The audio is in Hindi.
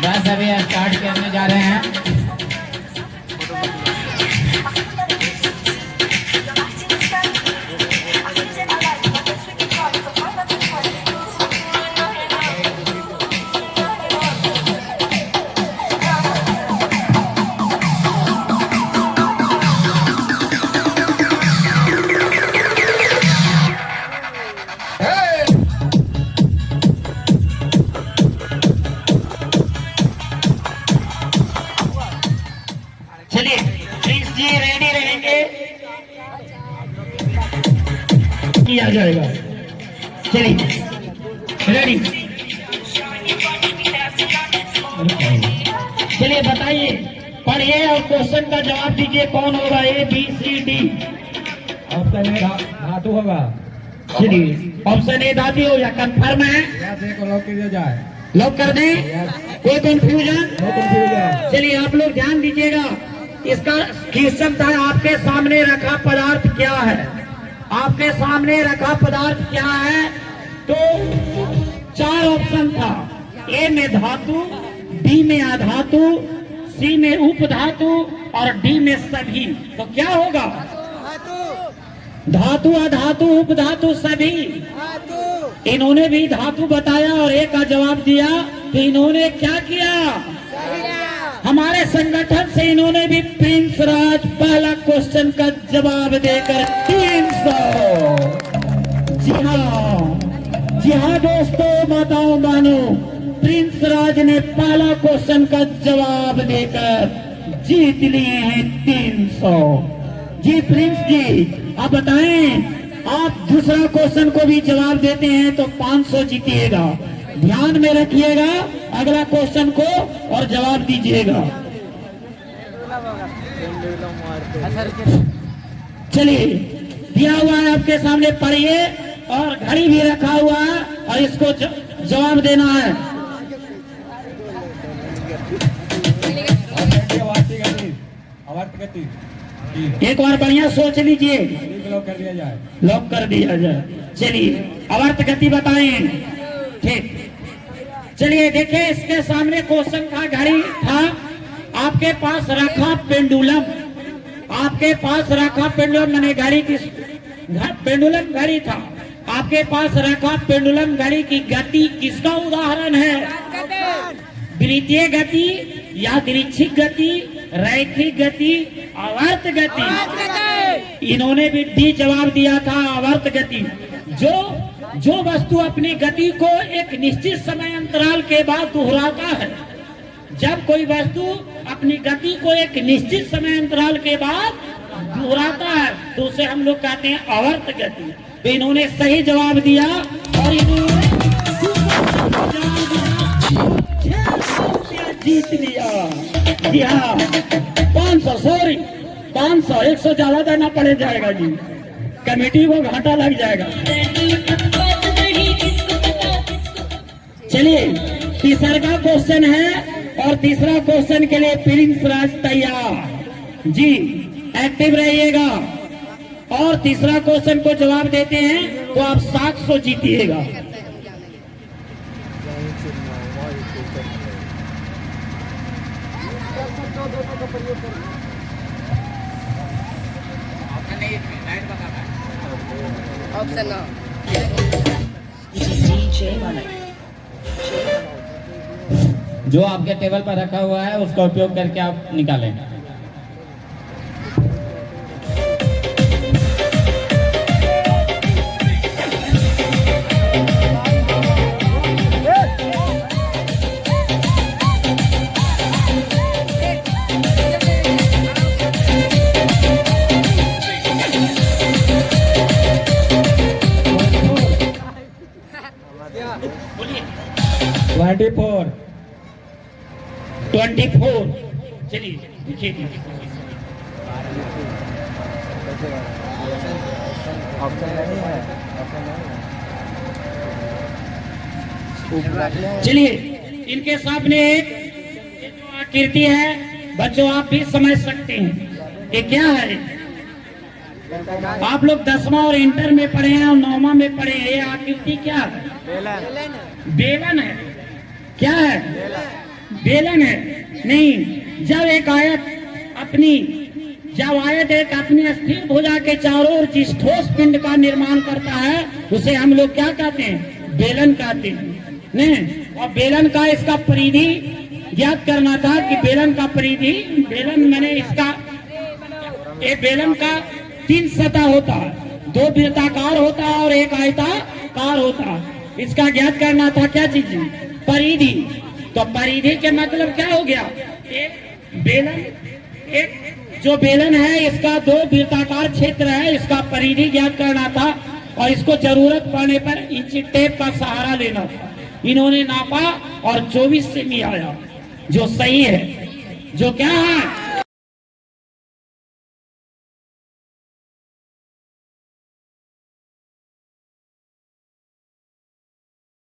बस अभी स्टार्ट करने जा रहे हैं। चलिए प्रिंस जी रेडी रहेंगे, किया जाएगा। चलिए रेडी। चलिए बताइए, पढ़िए और क्वेश्चन का जवाब दीजिए। कौन होगा? A B C D. Option A धातु होगा। चलिए ऑप्शन ए धातु हो या कंफर्म है? यस, ए को लॉक कर दिया जाए। लॉक कर दें। कोई कंफ्यूजन? No confusion. चलिए आप लोग ध्यान दीजिएगा। इसका शीर्षक था आपके सामने रखा पदार्थ क्या है। आपके सामने रखा पदार्थ क्या है? तो 4 ऑप्शन था। ए में धातु, बी में अधातु, सी में उपधातु और डी में सभी। तो क्या होगा? धातु, अधातु, उपधातु, सभी। इन्होंने भी धातु बताया और ए का जवाब दिया। तो इन्होंने क्या किया? हमारे संगठन से इन्होंने भी प्रिंस राज पहला क्वेश्चन का जवाब देकर 300। जी हाँ दोस्तों, माताओं बहनों, प्रिंस राज ने पहला क्वेश्चन का जवाब देकर जीत लिए हैं 300। जी प्रिंस जी, आप बताएं, आप दूसरा क्वेश्चन को भी जवाब देते हैं तो 500 जीतिएगा। ध्यान में रखिएगा अगला क्वेश्चन को और जवाब दीजिएगा। चलिए दिया हुआ है आपके सामने, पढ़िए और घड़ी भी रखा हुआ है और इसको जवाब देना है। आवर्त गति एक बार बढ़िया सोच लीजिए। लॉक कर दिया जाए। लॉक कर दिया जाए। चलिए आवर्त गति बताएं। ठीक, चलिए देखिए, इसके सामने क्वेश्चन था, घड़ी था, आपके पास रखा पेंडुलम। आपके पास रखा पेंडुलम मैंने घड़ी की पेंडुलम घड़ी था। आपके पास रखा पेंडुलम घड़ी की गति किसका उदाहरण है? वृत्तीय गति, यादृच्छिक गति, रैखिक गति, आवर्त गति। इन्होंने भी डी जवाब दिया था, आवर्त गति। जो वस्तु अपनी गति को एक निश्चित समय अंतराल के बाद दोहराता है, जब कोई वस्तु अपनी गति को एक निश्चित समय अंतराल के बाद दोहराता है तो उसे हम लोग कहते हैं आवर्त गति। तो इन्होंने सही जवाब दिया और इन्होंने जीत लिया। जी हाँ, 500 सॉरी 500, 100 ज्यादा देना पड़ जाएगा जी, कमेटी को घाटा लग जाएगा। चलिए तीसरा का क्वेश्चन है और तीसरा क्वेश्चन के लिए प्रिंस राज तैयार। जी एक्टिव रहिएगा और तीसरा क्वेश्चन को जवाब देते हैं तो आप 700 जीतिएगा। जो आपके टेबल पर रखा हुआ है उसका उपयोग करके आप निकालें। ट्वेंटी 24। चलिए देखिए, चलिए इनके सामने एक आकृति है, बच्चों आप भी समझ सकते हैं ये क्या है। आप लोग 10वां और इंटर में पढ़े हैं और 9वां में पढ़े हैं। ये आकृति क्या है? बेलन है। क्या है? बेलन है नहीं। जब आयत एक अपनी स्थिर भुजा के चारों ओर जिस ठोस पिंड का निर्माण करता है उसे हम लोग क्या कहते हैं? बेलन कहते हैं नहीं। और बेलन का इसका परिधि ज्ञात करना था कि बेलन का परिधि, बेलन मैंने इसका, ये बेलन का 3 सतह होता है, 2 वृत्ताकार होता है और 1 आयताकार होता है। इसका ज्ञात करना था क्या चीज? परिधि। तो परिधि के मतलब क्या हो गया? एक बेलन, एक जो बेलन है इसका 2 वृत्ताकार क्षेत्र है, इसका परिधि ज्ञात करना था और इसको जरूरत पड़ने पर इंची टेप का सहारा लेना था। इन्होंने नापा और 24 सेमी आया, जो सही है, जो क्या है